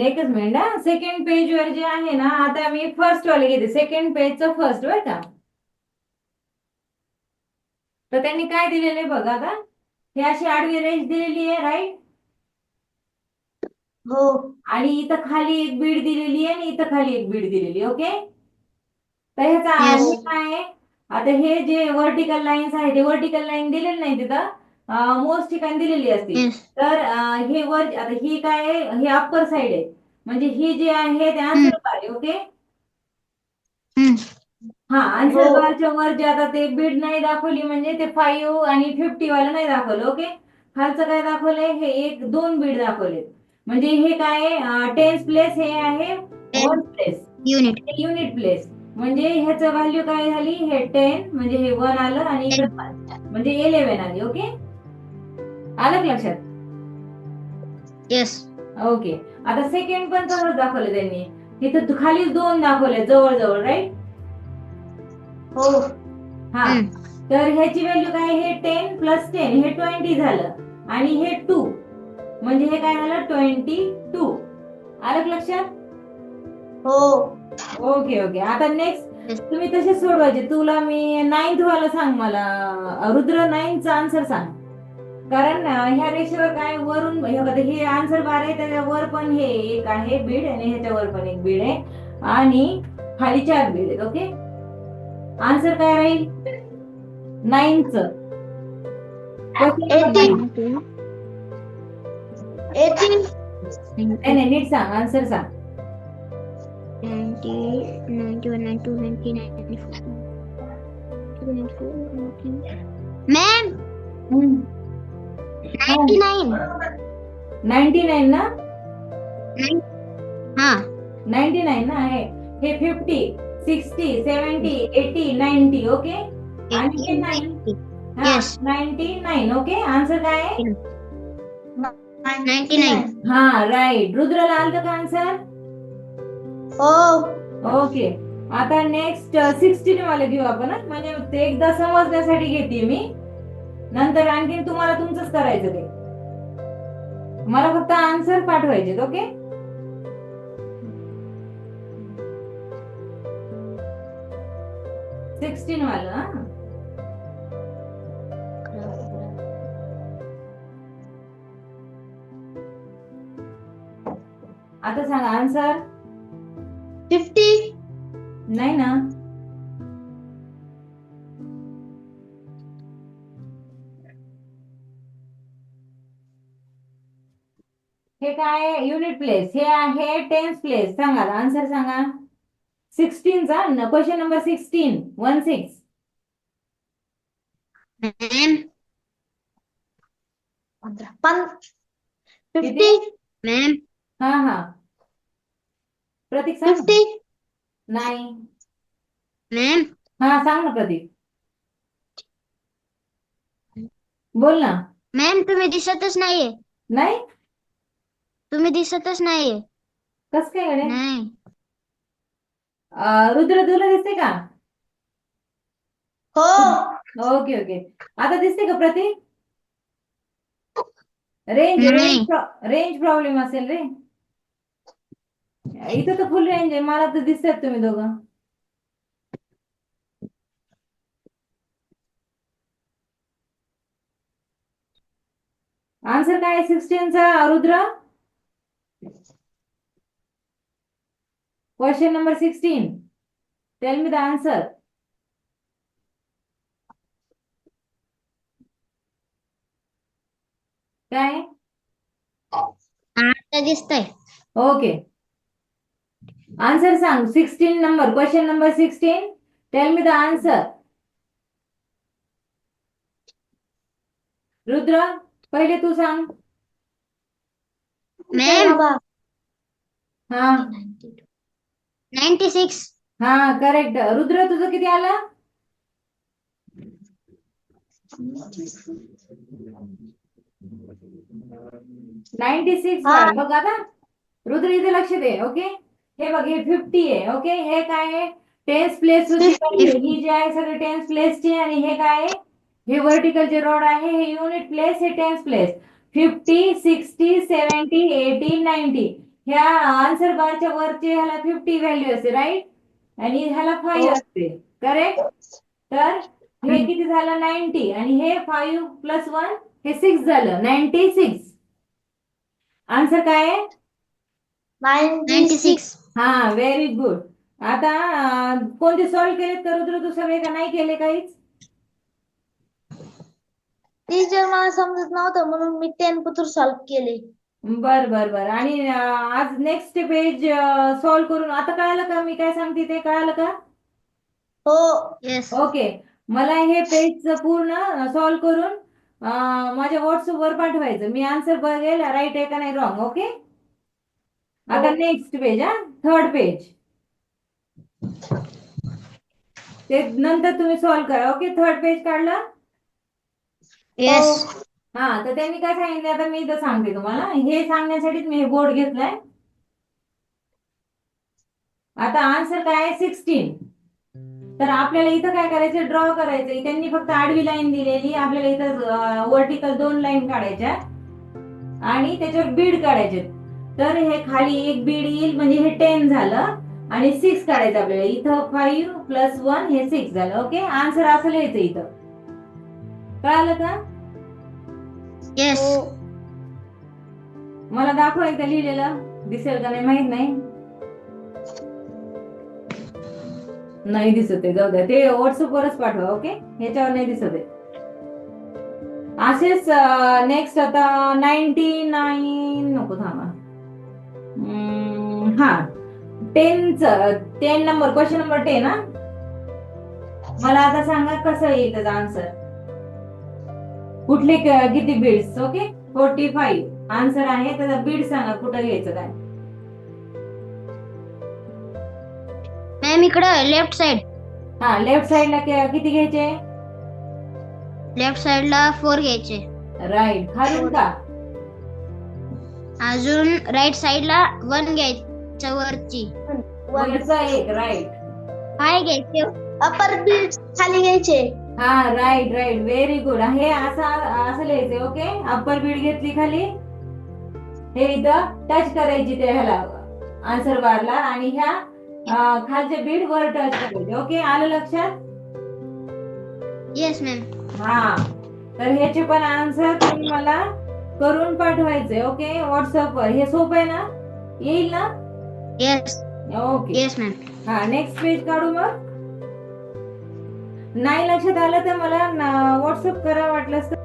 एकच मिनिट हा. Second page वर जे आहे ना, आता मी फर्स्ट वाले घेते, सेकंड पेजचं फर्स्ट बरं का. तर त्यांनी काय दिलेलं आहे बघा आता. हे अशी आडवी रेष दिलेली आहे, राईट. हो. आणि इथं खाली एक बीड दिलेली आहे आणि इथं खाली एक बीड दिलेली, ओके. तर ह्याचा येस. हे काय आहे. आता हे जे व्हर्टिकल लाईन्स आहे, ते व्हर्टिकल लाईन दिलेली नाही तिथं, मोस्ट ठिकाणी दिलेली असती. येस. तर हे वर आता ही काय आहे, हे अप्पर साइड आहे. म्हणजे ही जी आहे ते आन्सर बार आहे, ओके. हा, हो. आन्सर बारच्या वर जे आता ते बीड नाही दाखवली, म्हणजे ते 5 आणि 50 वाला नाही दाखवलं, ओके. खालचं काय दाखवलंय, हे एक दोन बीड दाखवले. म्हणजे हे काय आहे, टेन्स प्लेस, हे आहे one place, unit. Unit place. म्हणजे ह्याचं व्हॅल्यू काय झाली, हे 10, म्हणजे हे 1 आलं आणि इकडे 5, म्हणजे 11 आली, ओके. आलं का लक्षात? येस. ओके. आता सेकंड पण तसंच दाखवलं त्यांनी. तिथं खाली दोन दाखवले जवळ जवळ, राईट. हो. हा. तर ह्याची व्हॅल्यू काय, हे 10 प्लस 10 हे 20 झालं. आणि हे 2, म्हणजे हे काय झालं 22. आलं का लक्षात? हो. Okay okay. आता नेक्स्ट येस. तुम्ही तसे सोडवायचे. तुला मी 9th वाला सांग मला, रुद्र 9th आन्सर सांग. कारण ह्या रेषेवर काय वरून हे बघा, हे आन्सर बार आहे, त्याच्यावर पण हे एक आहे बीड आणि ह्याच्यावर पण एक बीड आहे आणि खाली 4 बीड आहेत, ओके. आन्सर काय राहील 9th? Question number 18. 9. 18. नाही नाही, नीट सांग, आन्सर सांग. 90, 91, 92, 93, 94. मॅम, 99. 99 ना? हा. 99 ना आहे. हे 50, 60, 70, 80, 90, ओके. आणि हे 9. हा, येस. 99, ओके. आन्सर काय आहे? 99. हा, राईट. रुद्रला आलं का आन्सर? हो. ओके. आता नेक्स्ट 16 वाले घेऊ आपण, म्हणजे ते एकदा समजण्यासाठी घेते मी, नंतर आणखीन तुम्हाला तुमचंच करायचं ते. मला फक्त आन्सर पाठवायचे, ओके. सिक्स्टीन वाला. आता सांगा आन्सर. 50. नाही ना. हे काय युनिट प्लेस, हे आहे टेन्स प्लेस. सांगा आन्सर सांगा. 16चा क्वेश्चन नंबर 16, 16. मॅम, 50. किती? मॅम, हा हा, प्रतीक सांग. 50. नाही. मॅम, हा, सांग ना प्रतीक, बोल ना. मॅम तुम्ही दिसतच नाहीये. नाही. तुम्ही दिसतच नाहीये. कस काय गडे? नाही. रुद्र तुला दिसते का? हो. Okay okay. आता दिसते का प्रतीक? रेंज नाही. रेंज रेंज प्रॉब्लेम असेल रे. इथं तर फुल रेंज आहे, मला तर दिसतात तुम्ही दोघं. आन्सर काय आहे 16चा Rudra? Question number 16. Tell me the answer. काय? आता दिसतंय. ओके. आन्सर सांग. 16 नंबर, question number 16. Tell me the answer. Rudra पहिले तू सांग. मॅम, हा 96. हा, करेक्ट. रुद्र तुझं किती आलं? 96 हा. बघ आता. रुद्र इथे लक्ष दे, ओके. हे बघ, हे 50 आहे, ओके. हे काय आहे, टेन्स प्लेस होती पहिली, ही जी आहे सगळी टेन्स प्लेसची. आणि हे काय आहे, हे व्हर्टिकल जे रॉड आहे हे युनिट प्लेस, हे टेन्स प्लेस. 50, 60, 70, 80, 90. ह्या आन्सर बारच्या वरचे ह्याला 50 व्हॅल्यू असते, राईट? आणि ह्याला 5 असते, करेक्ट? तर हे किती झालं? 90. आणि हे 5 प्लस 1 हे 6 झालं, 96. आन्सर काय आहे? 96. हा, व्हेरी गुड. आता कोणते सॉल्व्ह केलेत का रुद्र, तू सगळे का नाही केले काहीच? टीचर मला समजत नव्हतं म्हणून मी 10 पत्र सॉल्व केले. बर बर बर. आणि आज नेक्स्ट पेज सॉल्व्ह करून आता कळालं का मी काय सांगते ते? कळालं का? हो. Yes. ओके. मला हे पेज पूर्ण सॉल्व्ह करून माझ्या व्हॉट्सअप वर पाठवायचं. मी आन्सर बघेल राईट आहे का नाही, रॉंग. ओके. आता नेक्स्ट पेज, हा, थर्ड पेज, ते नंतर तुम्ही सॉल्व्ह करा. ओके. थर्ड पेज काढलं? Yes. हा, तर त्यांनी काय सांगितलं आता मी इथं सांगते तुम्हाला. हे सांगण्यासाठीच मी हे बोर्ड घेतलाय. आता आन्सर काय आहे? 16. तर आपल्याला इथं काय करायचं? ड्रॉ करायचं. त्यांनी फक्त आडवी लाईन दिलेली, आपल्याला इथं व्हर्टिकल 2 लाईन काढायच्या आणि त्याच्यावर बीड काढायचे. तर हे खाली एक बीड येईल, म्हणजे हे 10 झालं. आणि 6 काढायचं आपल्याला. इथं 5 प्लस 1 हे 6 झालं. ओके. आन्सर असं लिहायचं इथं. कळालं का? Yes. मला दाखव एकदा लिहिलेलं, दिसेल का नाही माहित नाही. नाही दिसत आहे, जाऊ द्या. ते व्हॉट्सअप वरच पाठवा. ओके. ह्याच्यावर नाही दिसत आहे. असेच नेक्स्ट आता 99 नको, थांबा. हा, 10 नंबर, क्वेश्चन नंबर 10 ना. मला आता सांगा कसं येईल त्याचा आन्सर. कुठले किती बीड्स? ओके. 45 आन्सर आहे. त्याचा बीड सांगा कुठं घ्यायचं काय. मॅम इकडं लेफ्ट साइड. हा, लेफ्ट साइडला किती घ्यायचे? लेफ्ट साइडला 4 घ्यायचे. राईट. खालून का? अजून राईट साइडला 1 घ्यायचं वरची. वरचा एक, राईट. 5 घ्यायचे. अपर बीट खाली घ्यायचे. हा, राईट राईट, व्हेरी गुड. हे असं असं लिहायचं. ओके. अप्पर बीड घेतली खाली, हे इथं टच करायची त्या ह्याला आन्सर बारला, आणि ह्या खालचे बीड वर टच करायचे. ओके. आलं लक्षात? Yes ma'am. हा, तर ह्याचे पण आन्सर तुम्ही मला करून पाठवायचे. ओके. व्हॉट्सअप वर. हे सोपं आहे ना? येईल ना? येस. ओके. Yes ma'am. हा, नेक्स्ट पेज काढू मग. नाही लक्षात आलं तर मला व्हॉट्सअप करा वाटलं तर.